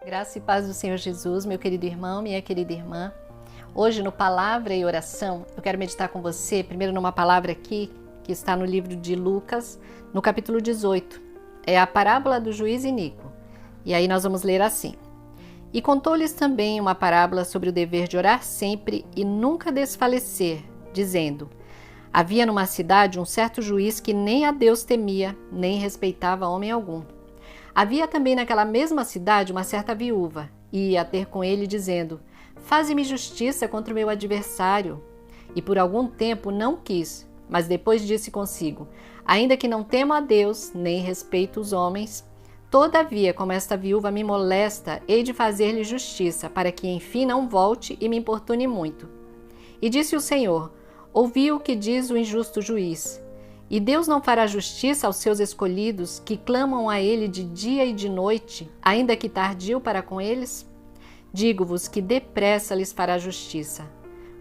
Graça e paz do Senhor Jesus, meu querido irmão, minha querida irmã. Hoje no Palavra e Oração, eu quero meditar com você, primeiro numa palavra aqui, que está no livro de Lucas, no capítulo 18. É a parábola do juiz iníquo. E aí nós vamos ler assim. E contou-lhes também uma parábola sobre o dever de orar sempre e nunca desfalecer, dizendo: havia numa cidade um certo juiz que nem a Deus temia, nem respeitava homem algum. Havia também naquela mesma cidade uma certa viúva, e ia ter com ele, dizendo: faze-me justiça contra o meu adversário. E por algum tempo não quis, mas depois disse consigo: ainda que não temo a Deus, nem respeito os homens, todavia, como esta viúva me molesta, hei de fazer-lhe justiça, para que enfim não volte e me importune muito. E disse o Senhor: ouvi o que diz o injusto juiz. E Deus não fará justiça aos seus escolhidos, que clamam a Ele de dia e de noite, ainda que tardio para com eles? Digo-vos que depressa lhes fará justiça.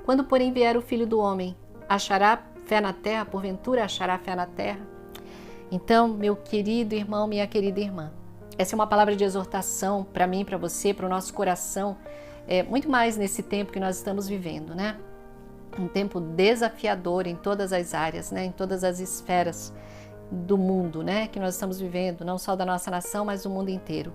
Quando, porém, vier o Filho do Homem, achará fé na terra? Porventura achará fé na terra? Então, meu querido irmão, minha querida irmã, essa é uma palavra de exortação para mim, para você, para o nosso coração, muito mais nesse tempo que nós estamos vivendo, né? Um tempo desafiador em todas as áreas, né? Em todas as esferas do mundo, né? Que nós estamos vivendo, não só da nossa nação, mas do mundo inteiro.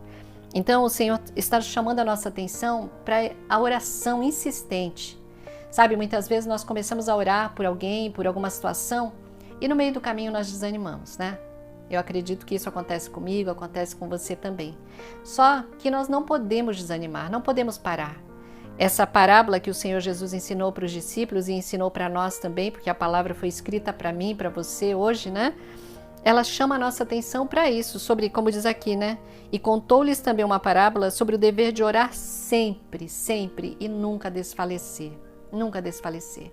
Então, o Senhor está chamando a nossa atenção para a oração insistente. Sabe, muitas vezes nós começamos a orar por alguém, por alguma situação, e no meio do caminho nós desanimamos, né? Eu acredito que isso acontece comigo, acontece com você também. Só que nós não podemos desanimar, não podemos parar. Essa parábola que o Senhor Jesus ensinou para os discípulos e ensinou para nós também, porque a palavra foi escrita para mim, para você hoje, né? Ela chama a nossa atenção para isso, sobre, como diz aqui, né? E contou-lhes também uma parábola sobre o dever de orar sempre, sempre e nunca desfalecer. Nunca desfalecer.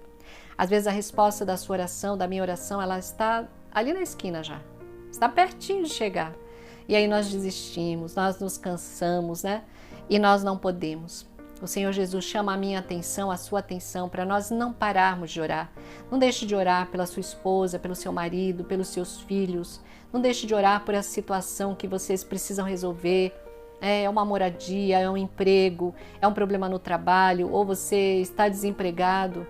Às vezes a resposta da sua oração, da minha oração, ela está ali na esquina já. Está pertinho de chegar. E aí nós desistimos, nós nos cansamos, né? E nós não podemos. O Senhor Jesus chama a minha atenção, a sua atenção, para nós não pararmos de orar. Não deixe de orar pela sua esposa, pelo seu marido, pelos seus filhos. Não deixe de orar por essa situação que vocês precisam resolver. É uma moradia, é um emprego, é um problema no trabalho, ou você está desempregado,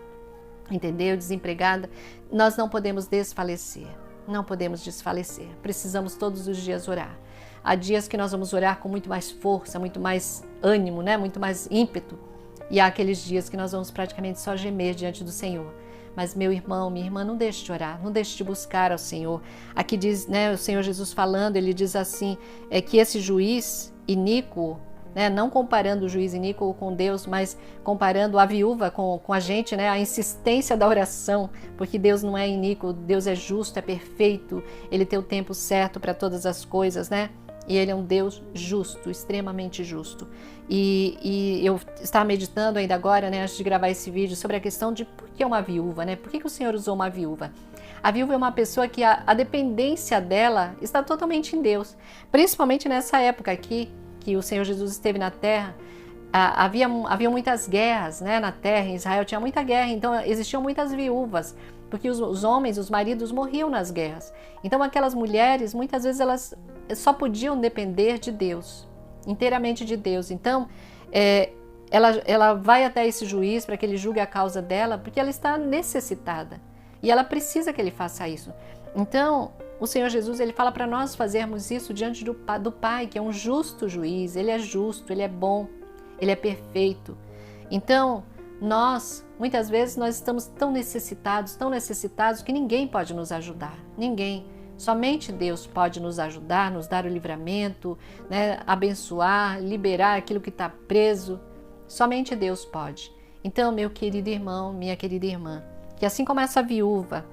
entendeu? Desempregada. Nós não podemos desfalecer. Não podemos desfalecer. Precisamos todos os dias orar. Há dias que nós vamos orar com muito mais força, muito mais ânimo, né? Muito mais ímpeto. E há aqueles dias que nós vamos praticamente só gemer diante do Senhor. Mas meu irmão, minha irmã, não deixe de orar, não deixe de buscar ao Senhor. Aqui diz, né, o Senhor Jesus falando, ele diz assim, que esse juiz iníquo, né, não comparando o juiz iníquo com Deus, mas comparando a viúva com a gente, né, a insistência da oração, porque Deus não é iníquo, Deus é justo, é perfeito, Ele tem o tempo certo para todas as coisas, né? E Ele é um Deus justo, extremamente justo. E eu estava meditando ainda agora, né, antes de gravar esse vídeo, sobre a questão de por que uma viúva, né? Por que o Senhor usou uma viúva? A viúva é uma pessoa que a dependência dela está totalmente em Deus. Principalmente nessa época aqui, que o Senhor Jesus esteve na terra, havia muitas guerras, né, na terra, em Israel tinha muita guerra, então existiam muitas viúvas, porque os homens, os maridos morriam nas guerras. Então aquelas mulheres, muitas vezes elas só podiam depender de Deus, inteiramente de Deus. Então ela vai até esse juiz para que ele julgue a causa dela, porque ela está necessitada e ela precisa que ele faça isso. Então o Senhor Jesus, ele fala para nós fazermos isso diante do Pai, que é um justo juiz. Ele é justo, ele é bom, ele é perfeito. Então muitas vezes nós estamos tão necessitados que ninguém pode nos ajudar, ninguém. Somente Deus pode nos ajudar, nos dar o livramento, né, abençoar, liberar aquilo que está preso. Somente Deus pode. Então, meu querido irmão, minha querida irmã, que assim como essa viúva,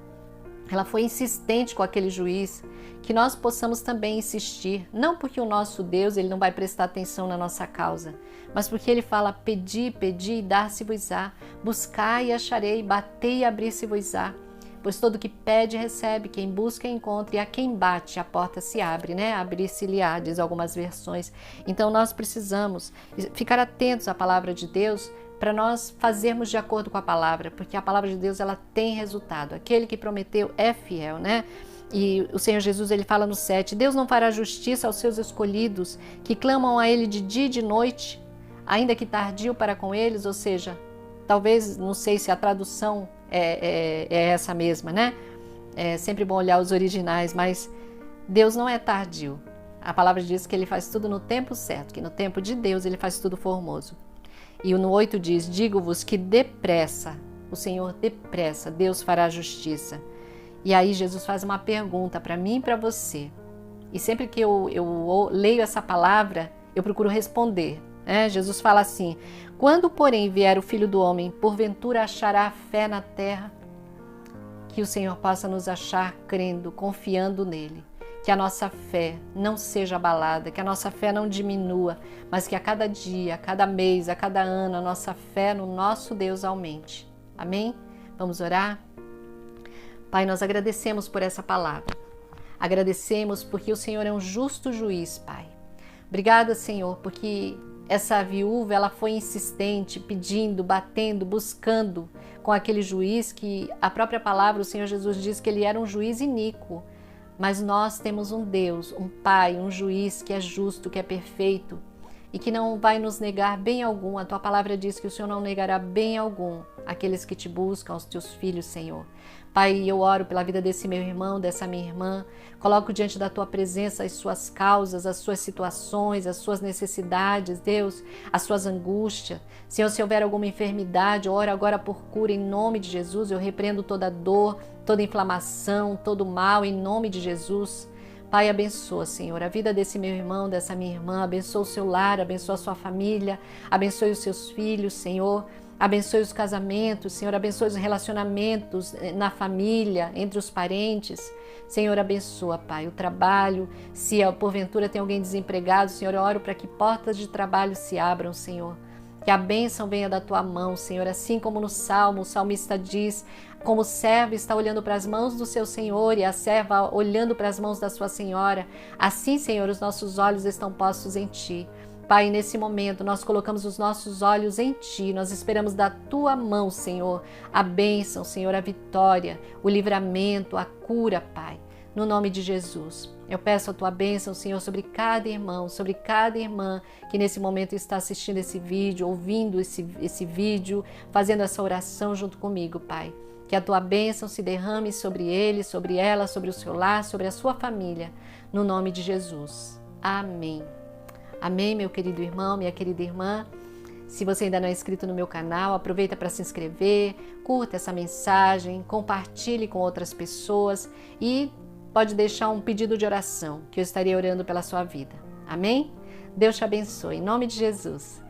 ela foi insistente com aquele juiz, que nós possamos também insistir, não porque o nosso Deus ele não vai prestar atenção na nossa causa, mas porque ele fala: pedi, pedi e dar-se-vos-á, buscai e acharei, batei e abrir-se-vos-á. Pois todo que pede recebe, quem busca encontra, e a quem bate a porta se abre, né? Abrir-se-lhe-á, diz algumas versões. Então nós precisamos ficar atentos à palavra de Deus, para nós fazermos de acordo com a palavra, porque a palavra de Deus ela tem resultado. Aquele que prometeu é fiel, né? E o Senhor Jesus, ele fala no 7, Deus não fará justiça aos seus escolhidos, que clamam a Ele de dia e de noite, ainda que tardio para com eles, ou seja, talvez, não sei se a tradução é essa mesma, né? É sempre bom olhar os originais, mas Deus não é tardio. A palavra diz que Ele faz tudo no tempo certo, que no tempo de Deus Ele faz tudo formoso. E no 8 diz, digo-vos que depressa, o Senhor depressa, Deus fará justiça. E aí Jesus faz uma pergunta para mim e para você. E sempre que eu leio essa palavra, eu procuro responder. Jesus fala assim, quando porém vier o Filho do Homem, porventura achará fé na terra? Que o Senhor possa nos achar crendo, confiando nele. Que a nossa fé não seja abalada, que a nossa fé não diminua, mas que a cada dia, a cada mês, a cada ano, a nossa fé no nosso Deus aumente. Amém? Vamos orar? Pai, nós agradecemos por essa palavra. Agradecemos porque o Senhor é um justo juiz, Pai. Obrigada, Senhor, porque essa viúva, ela foi insistente, pedindo, batendo, buscando com aquele juiz que a própria palavra, o Senhor Jesus diz que ele era um juiz iníquo. Mas nós temos um Deus, um Pai, um juiz que é justo, que é perfeito e que não vai nos negar bem algum. A tua palavra diz que o Senhor não negará bem algum aqueles que te buscam, os teus filhos, Senhor. Pai, eu oro pela vida desse meu irmão, dessa minha irmã, coloco diante da tua presença as suas causas, as suas situações, as suas necessidades, Deus, as suas angústias. Senhor, se houver alguma enfermidade, eu oro agora por cura em nome de Jesus, eu repreendo toda dor, toda inflamação, todo mal em nome de Jesus. Pai, abençoa, Senhor, a vida desse meu irmão, dessa minha irmã, abençoa o seu lar, abençoa a sua família, abençoe os seus filhos, Senhor. Abençoe os casamentos, Senhor, abençoe os relacionamentos na família, entre os parentes. Senhor, abençoa, Pai, o trabalho. Se porventura tem alguém desempregado, Senhor, eu oro para que portas de trabalho se abram, Senhor. Que a bênção venha da tua mão, Senhor, assim como no Salmo, o salmista diz, como o servo está olhando para as mãos do seu Senhor e a serva olhando para as mãos da sua senhora, assim, Senhor, os nossos olhos estão postos em Ti. Pai, nesse momento nós colocamos os nossos olhos em Ti, nós esperamos da Tua mão, Senhor, a bênção, Senhor, a vitória, o livramento, a cura, Pai, no nome de Jesus. Eu peço a Tua bênção, Senhor, sobre cada irmão, sobre cada irmã que nesse momento está assistindo esse vídeo, ouvindo esse vídeo, fazendo essa oração junto comigo, Pai. Que a Tua bênção se derrame sobre ele, sobre ela, sobre o seu lar, sobre a sua família, no nome de Jesus. Amém. Amém, meu querido irmão, minha querida irmã. Se você ainda não é inscrito no meu canal, aproveita para se inscrever, curta essa mensagem, compartilhe com outras pessoas e pode deixar um pedido de oração, que eu estarei orando pela sua vida. Amém? Deus te abençoe, em nome de Jesus.